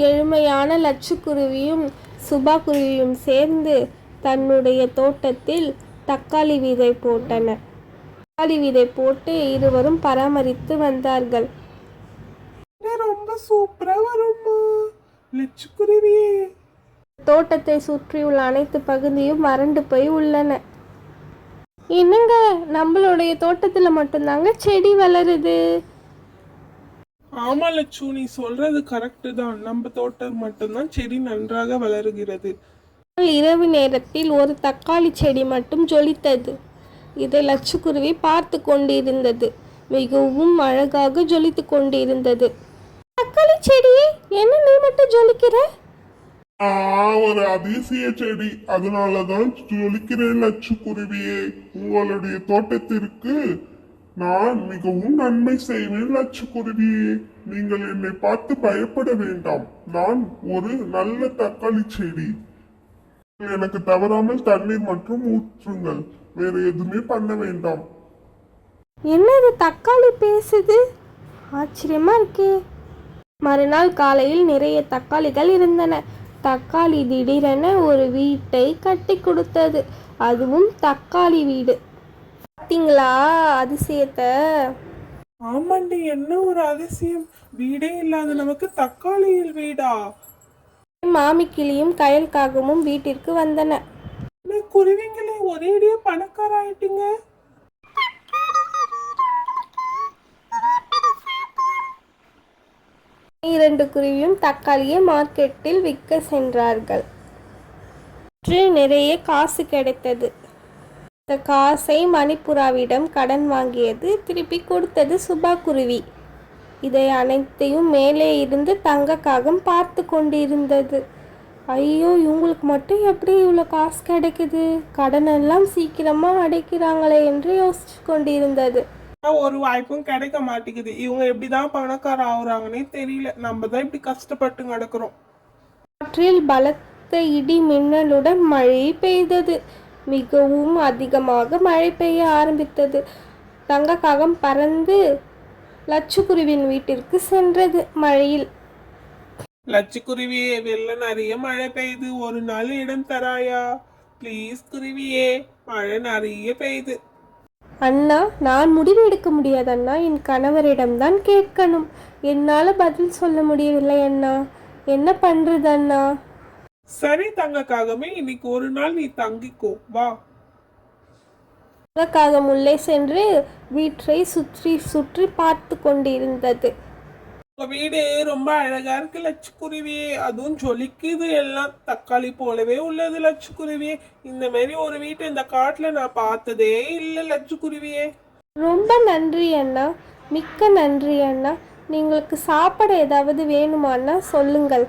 எழுமையான லட்சுக்குருவியும் சுபா குருவியும் சேர்ந்து தன்னுடைய தோட்டத்தில் தக்காளி விதை போட்டன. தக்காளி விதை போட்டு இருவரும் பராமரித்து வந்தார்கள். ரொம்ப சூப்பரா வரும்மா லட்சுக்குருவியே. தோட்டத்தை சுற்றியுள்ள அனைத்து பகுதியும் வறண்டு போய் உள்ளன. என்னங்க, நம்மளுடைய தோட்டத்துல மட்டும்தாங்க செடி வளருது. ஆமா லட்சு, நீ சொல்றது கரெக்டு தான். நம்ம தோட்டம் மட்டும்தான் செடி நன்றாக வளருகிறது. இரவு நேரத்தில் ஒரு தக்காளி செடி மட்டும் ஜொலித்தது. இதை லட்சுக்குருவி பார்த்து கொண்டிருந்தது. மிகவும் அழகாக ஜொலித்து கொண்டிருந்தது. தக்காளி செடியே, என்ன நீ மட்டும் ஜொலிக்கிற? ஒரு அதிசய செடி, அதனாலதான் ஜொலிக்கிறேன் லட்சுக்குருவியே. உங்களுடைய தோட்டத்திற்கு நான் மிகவும் நன்மை செய்வேன் லட்சுக்குருவியே. நீங்கள் என்னை பார்த்து பயப்பட வேண்டாம். நான் ஒரு நல்ல தக்காளி செடி. எனக்கு தவறாமல் தண்ணீர் மற்றும் ஊற்றுங்கள். வேற எதுவுமே பண்ண வேண்டாம். என்னது தக்காளி பேசுது? ஆச்சரியமா இருக்கே. மறுநாள் காலையில் நிறைய தக்காளிகள் இருந்தன. தக்காளி திடீரென ஒரு வீட்டை கட்டி கொடுத்தது. அதுவும் தக்காளி வீடு. பார்த்தீங்களா அதிசயத்தை? ஆமாண்டி, என்ன ஒரு அதிசயம். வீடே இல்லாத நமக்கு தக்காளியில் வீடா? மாமி கிளியும் கயல் காகமும் வீட்டிற்கு வந்தன. குருவிங்களே, ஒரேடியா பணக்கார ஆயிட்டீங்க. இரண்டு குருவியும் தக்காளியை மார்க்கெட்டில் விற்க சென்றார்கள். நிறைய காசு கிடைத்தது. இந்த காசை மணிப்புறாவிடம் கடன் வாங்கியது திருப்பி கொடுத்தது சுபா குருவி. இதை அனைத்தையும் மேலே இருந்து தங்க காகம் பார்த்து கொண்டிருந்தது. ஐயோ, இவங்களுக்கு மட்டும் எப்படி இவ்வளோ காசு கிடைக்குது? கடனெல்லாம் சீக்கிரமா அடைக்கிறாங்களே என்று யோசிச்சு கொண்டிருந்தது. ஒரு வாய்ப்பும் கிடைக்க மாட்டேங்குது. இவங்க எப்படிதான் பணக்கார ஆகுறாங்கன்னே தெரியல. நம்ம தான் இப்படி கஷ்டப்பட்டு கிடக்குறோம். காற்றில் பலத்த இடி மின்னலுடன் மழை பெய்தது. மிகவும் அதிகமாக மழை பெய்ய ஆரம்பித்தது. தங்க காகம் பறந்து லட்சுக்குருவின் வீட்டிற்கு சென்றது. மழையில், லட்சுக்குருவியே, வெளில நிறைய மழை பெய்யுது. ஒரு நாள் இடம் தராயா ப்ளீஸ் குருவியே? மழை நிறைய பெய்யுது. அண்ணா, நான் முடிவு எடுக்க முடியாது அண்ணா. என் கணவரிடம்தான் கேட்கணும். என்னால் பதில் சொல்ல முடியவில்லை அண்ணா. என்ன பண்றது அண்ணா? சரி தங்கக்காகவே, இன்னைக்கு ஒரு நாள் நீ தங்கிக்கோ, வா. தங்கக்காகம் உள்ளே சென்று வீட்டை சுற்றி சுற்றி பார்த்து கொண்டிருந்தது. உங்க வீடு ரொம்ப அழகா இருக்கு லட்சுக்குருவியே. அதுவும் ஜொலிக்குது. எல்லாம் தக்காளி போலவே உள்ளது லட்சுக்குருவியே. இந்த மாதிரி ஒரு வீட்டை இந்த காட்டுல நான் பார்த்ததே இல்லை லட்சுக்குருவியே. ரொம்ப நன்றி அண்ணா, மிக்க நன்றி அண்ணா. நீங்களுக்கு சாப்பிட ஏதாவது வேணுமாண்ணா சொல்லுங்கள்.